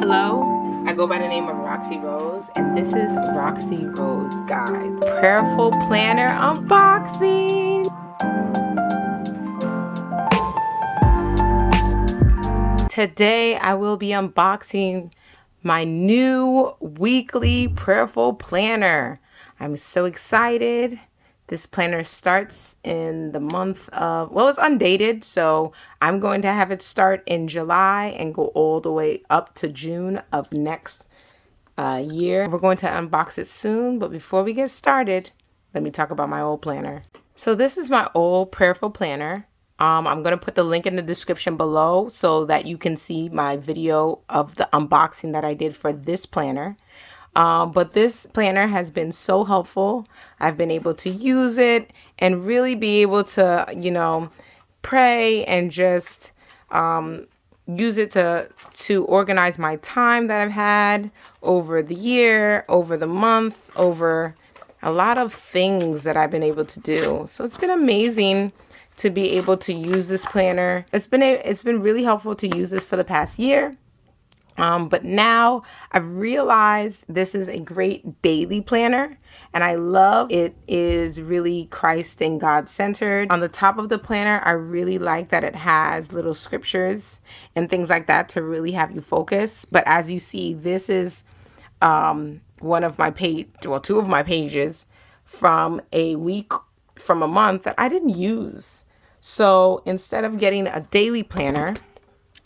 Hello, I go by the name of Roxy Rose, and this is Roxy Rose Guides Prayerful Planner Unboxing. Today I will be unboxing my new weekly Prayerful Planner. I'm so excited. This planner starts in the month of, well, it's undated, so I'm going to have it start in July and go all the way up to June of next year. We're going to unbox it soon, but before we get started, let me talk about my old planner. So this is my old Prayerful planner. I'm going to put the link in the description below so that you can see my video of the unboxing that I did for this planner. But this planner has been so helpful. I've been able to use it and really be able to, pray and just use it to organize my time that I've had over the year, over the month, over a lot of things that I've been able to do. So it's been amazing to be able to use this planner. It's been really helpful to use this for the past year. But now I've realized this is a great daily planner, and I love it is really Christ and God centered. On the top of the planner, I really like that it has little scriptures and things like that to really have you focus. But as you see, this is two of my pages from a month that I didn't use. So instead of getting a daily planner,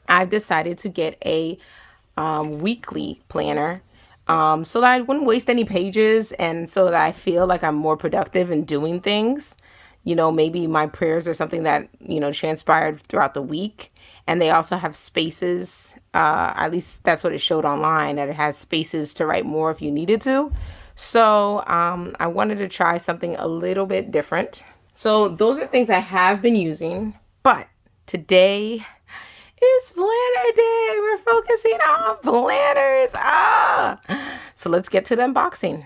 I've decided to get a weekly planner so that I wouldn't waste any pages and so that I feel like I'm more productive in doing things. Maybe my prayers are something that, transpired throughout the week. And they also have spaces, at least that's what it showed online, that it has spaces to write more if you needed to. So I wanted to try something a little bit different. So those are things I have been using, but today it's planner day. We're focusing on planners. So let's get to the unboxing.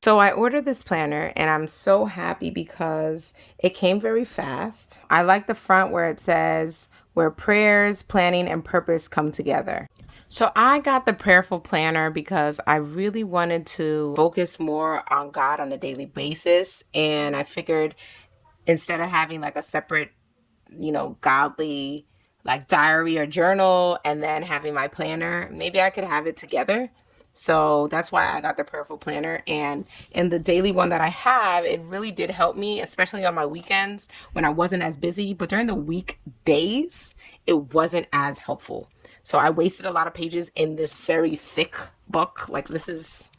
So I ordered this planner and I'm so happy because it came very fast. I like the front where it says where prayers, planning, and purpose come together. So I got the Prayerful planner because I really wanted to focus more on God on a daily basis. And I figured instead of having like a separate, godly like diary or journal and then having my planner, maybe I could have it together. So that's why I got the Prayerful planner. And in the daily one that I have, it really did help me, especially on my weekends when I wasn't as busy. But during the weekdays, it wasn't as helpful. So I wasted a lot of pages in this very thick book. Like this is,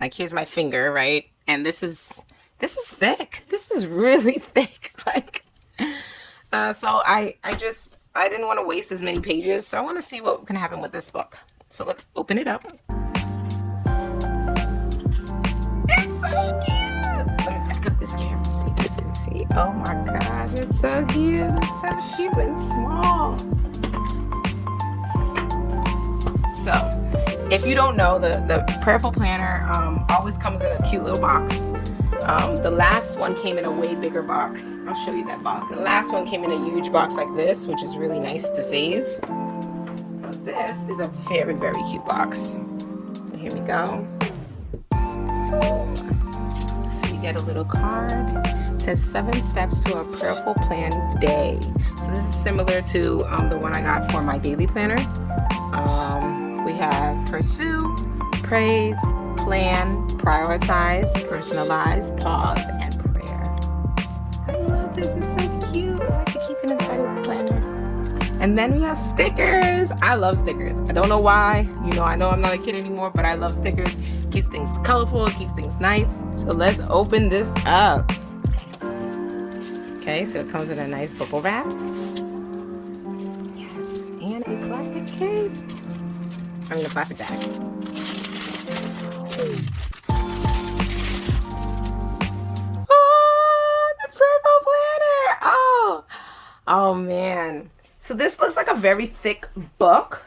like here's my finger, right? And this is thick. This is really thick. So I didn't want to waste as many pages. So I want to see what can happen with this book. So let's open it up. It's so cute. Let me back up this camera so you guys can see. Oh my gosh, it's so cute. It's so cute and small. So if you don't know, the Prayerful planner always comes in a cute little box. The last one came in a way bigger box. I'll show you that box. The last one came in a huge box like this, which is really nice to save. But this is a very, very cute box. So here we go. So you get a little card. It says 7 steps to a prayerful plan day. So this is similar to the one I got for my daily planner. We have pursue, praise, plan, prioritize, personalize, pause, and prayer. I love this. It's so cute. I like to keep it inside of the planner. And then we have stickers. I love stickers. I don't know why. I know I'm not a kid anymore, but I love stickers. It keeps things colorful. It keeps things nice. So let's open this up. Okay, so it comes in a nice bubble wrap. Yes, and a plastic case. I mean a plastic bag. Oh, the Prayerful planner. Oh man. So this looks like a very thick book.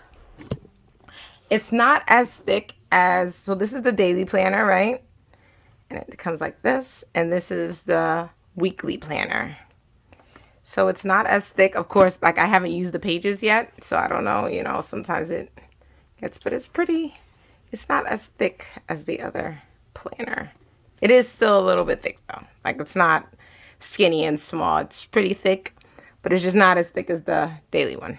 It's not as thick so this is the daily planner, right? And it comes like this. And this is the weekly planner. So it's not as thick. Of course, like I haven't used the pages yet, so I don't know, sometimes it gets, but it's not as thick as the other planner. It is still a little bit thick though. Like it's not skinny and small. It's pretty thick, but it's just not as thick as the daily one.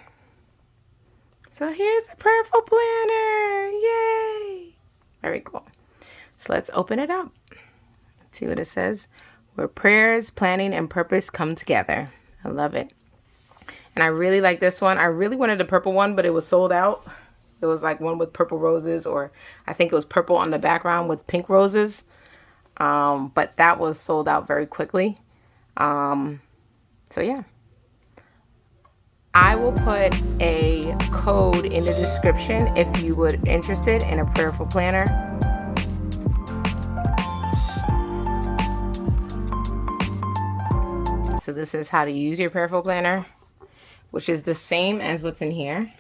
So here's the Prayerful planner. Yay! Very cool. So let's open it up. Let's see what it says. Where prayers, planning, and purpose come together. I love it. And I really like this one. I really wanted the purple one, but it was sold out. It was like one with purple roses, or I think it was purple on the background with pink roses. But that was sold out very quickly. So yeah. I will put a code in the description if you would interested in a Prayerful planner. So this is how to use your Prayerful planner, which is the same as what's in here.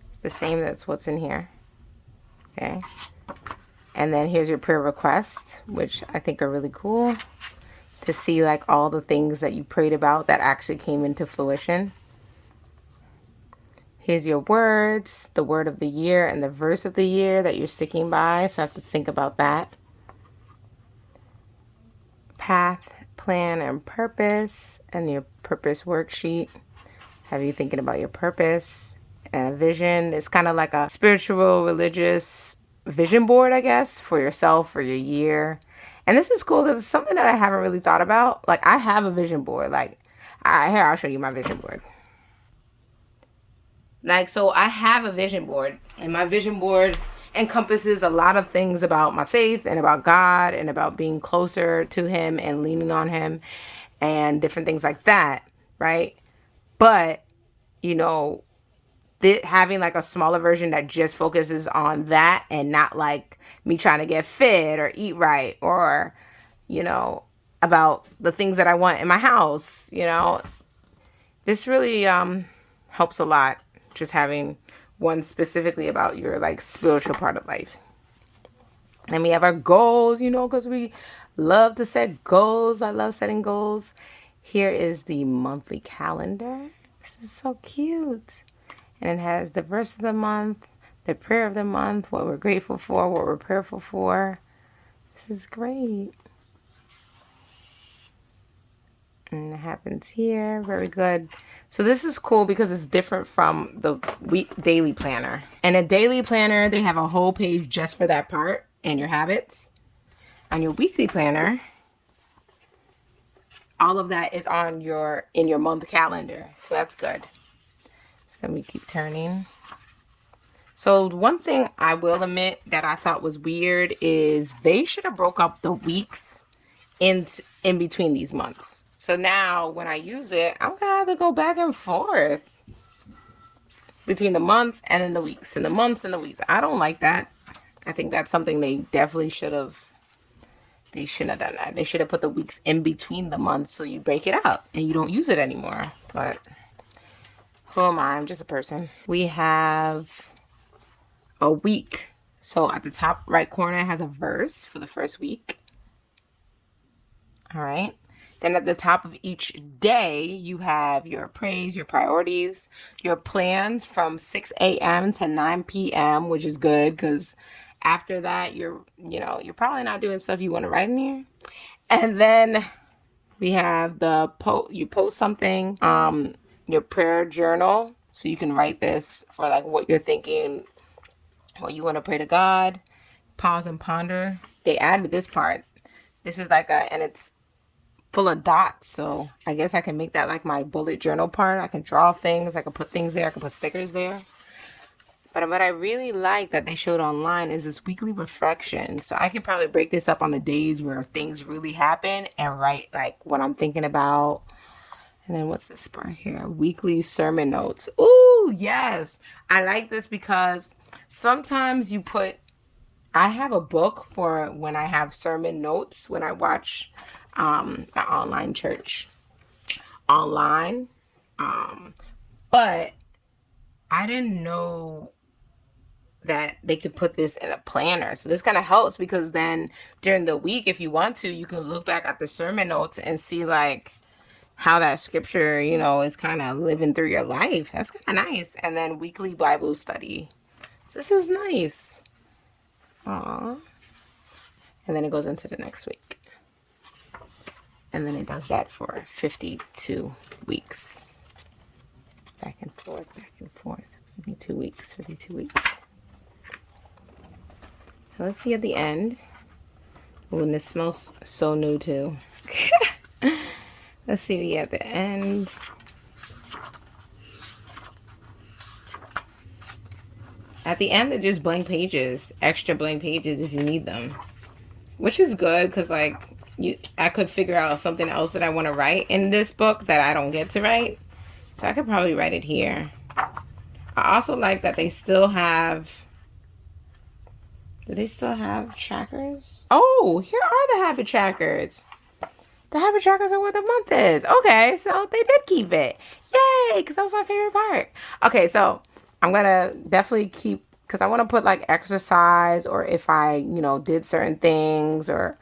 It's the same that's what's in here. Okay. And then here's your prayer requests, which I think are really cool to see like all the things that you prayed about that actually came into fruition. Here's your words, the word of the year and the verse of the year that you're sticking by. So I have to think about that. Path, plan, and purpose, and your purpose worksheet. Have you thinking about your purpose and a vision? It's kind of like a spiritual, religious vision board, I guess, for yourself, for your year. And this is cool because it's something that I haven't really thought about. Like I have a vision board. Like here, I'll show you my vision board. Like, so I have a vision board, and my vision board encompasses a lot of things about my faith and about God and about being closer to him and leaning on him and different things like that, right? But, having like a smaller version that just focuses on that and not like me trying to get fit or eat right or, about the things that I want in my house, this really helps a lot. Just having one specifically about your like spiritual part of life. And we have our goals, because we love to set goals. I love setting goals. Here is the monthly calendar. This is so cute. And it has the verse of the month, the prayer of the month, what we're grateful for, what we're prayerful for. This is great. And it happens here. Very good. So this is cool because it's different from the daily planner. And a daily planner, they have a whole page just for that part and your habits. On your weekly planner, all of that is in your month calendar. So that's good. So let me keep turning. So one thing I will admit that I thought was weird is they should have broke up the weeks in between these months. So now when I use it, I'm gonna have to go back and forth between the month and then the weeks and the months and the weeks. I don't like that. I think that's something they definitely should have. They shouldn't have done that. They should have put the weeks in between the months so you break it up and you don't use it anymore. But who am I? I'm just a person. We have a week. So at the top right corner it has a verse for the first week. All right. Then at the top of each day, you have your praise, your priorities, your plans from 6 a.m. to 9 p.m., which is good because after that, you're probably not doing stuff you want to write in here. And then we have you post something, your prayer journal. So you can write this for like what you're thinking, what you want to pray to God, pause and ponder. They added this part. This is and it's full of dots, so I guess I can make that like my bullet journal part. I can draw things, I can put things there, I can put stickers there. But what I really like that they showed online is this weekly reflection. So I could probably break this up on the days where things really happen and write like what I'm thinking about. And then what's this part here? Weekly sermon notes. Ooh, yes. I like this because sometimes I have a book for when I have sermon notes, when I watch an online church online. But I didn't know that they could put this in a planner. So this kind of helps because then during the week, if you want to, you can look back at the sermon notes and see like how that scripture, you know, is kind of living through your life. That's kind of nice. And then weekly Bible study. So this is nice. Aww. And then it goes into the next week. And then it does that for 52 weeks. Back and forth, back and forth. 52 weeks, 52 weeks. So let's see at the end. Ooh, and this smells so new too. Let's see at the end. At the end, they're just blank pages. Extra blank pages if you need them. Which is good because, like, I could figure out something else that I want to write in this book that I don't get to write. So I could probably write it here. I also like that they still have... Do they still have trackers? Oh, here are the habit trackers. The habit trackers are what the month is. Okay, so they did keep it. Yay, because that was my favorite part. Okay, so I'm going to definitely keep... Because I want to put, like, exercise or if I, you know, did certain things or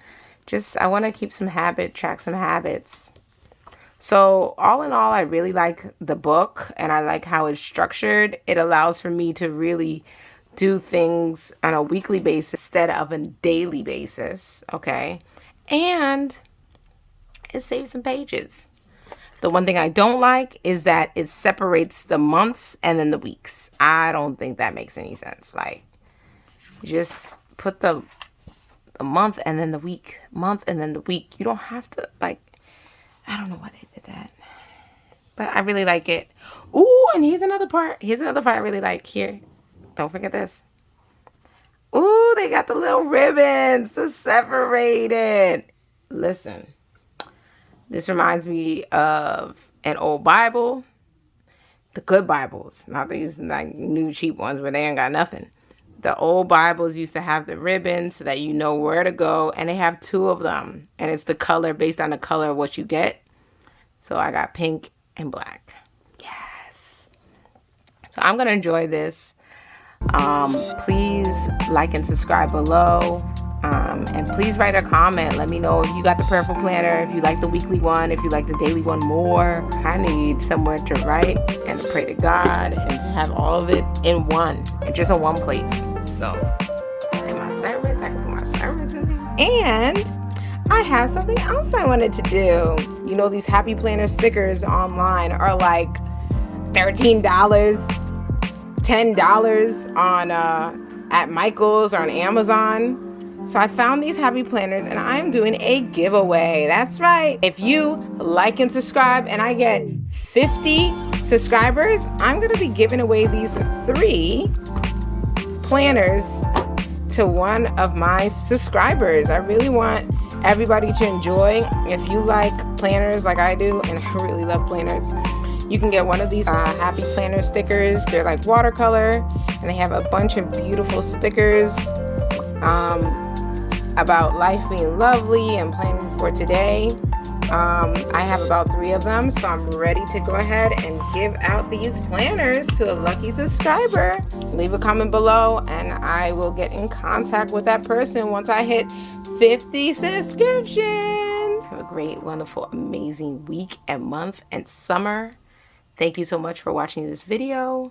just... I want to keep some track some habits. So all in all, I really like the book and I like how it's structured. It allows for me to really do things on a weekly basis instead of a daily basis, okay? And it saves some pages. The one thing I don't like is that it separates the months and then the weeks. I don't think that makes any sense. Like, just put the month and then the week, month and then the week. You don't have to, like, I don't know why they did that. But I really like it. Ooh, and here's another part. Here's another part I really like. Here. Don't forget this. Ooh, they got the little ribbons to separate it. Listen. This reminds me of an old Bible. The good Bibles. Not these like new cheap ones where they ain't got nothing. The old Bibles used to have the ribbon so that you know where to go. And they have 2 of them. And it's the color based on the color of what you get. So I got pink and black. Yes. So I'm going to enjoy this. Please like and subscribe below. And please write a comment. Let me know if you got the Prayerful Planner, if you like the weekly one, if you like the daily one more. I need somewhere to write and to pray to God and to have all of it in one, and just in one place. So, in my sermons, I can put my sermons in there. And I have something else I wanted to do. You know, these Happy Planner stickers online are like $13, $10 on at Michael's or on Amazon. So I found these Happy Planners and I'm doing a giveaway. That's right. If you like and subscribe and I get 50 subscribers, I'm going to be giving away these 3 planners to one of my subscribers. I really want everybody to enjoy. If you like planners like I do, and I really love planners, you can get one of these Happy Planner stickers. They're like watercolor and they have a bunch of beautiful stickers about life being lovely and planning for today. I have about 3 of them, so I'm ready to go ahead and give out these planners to a lucky subscriber. Leave a comment below and I will get in contact with that person once I hit 50 subscriptions. Have a great, wonderful, amazing week and month and summer. Thank you so much for watching this video.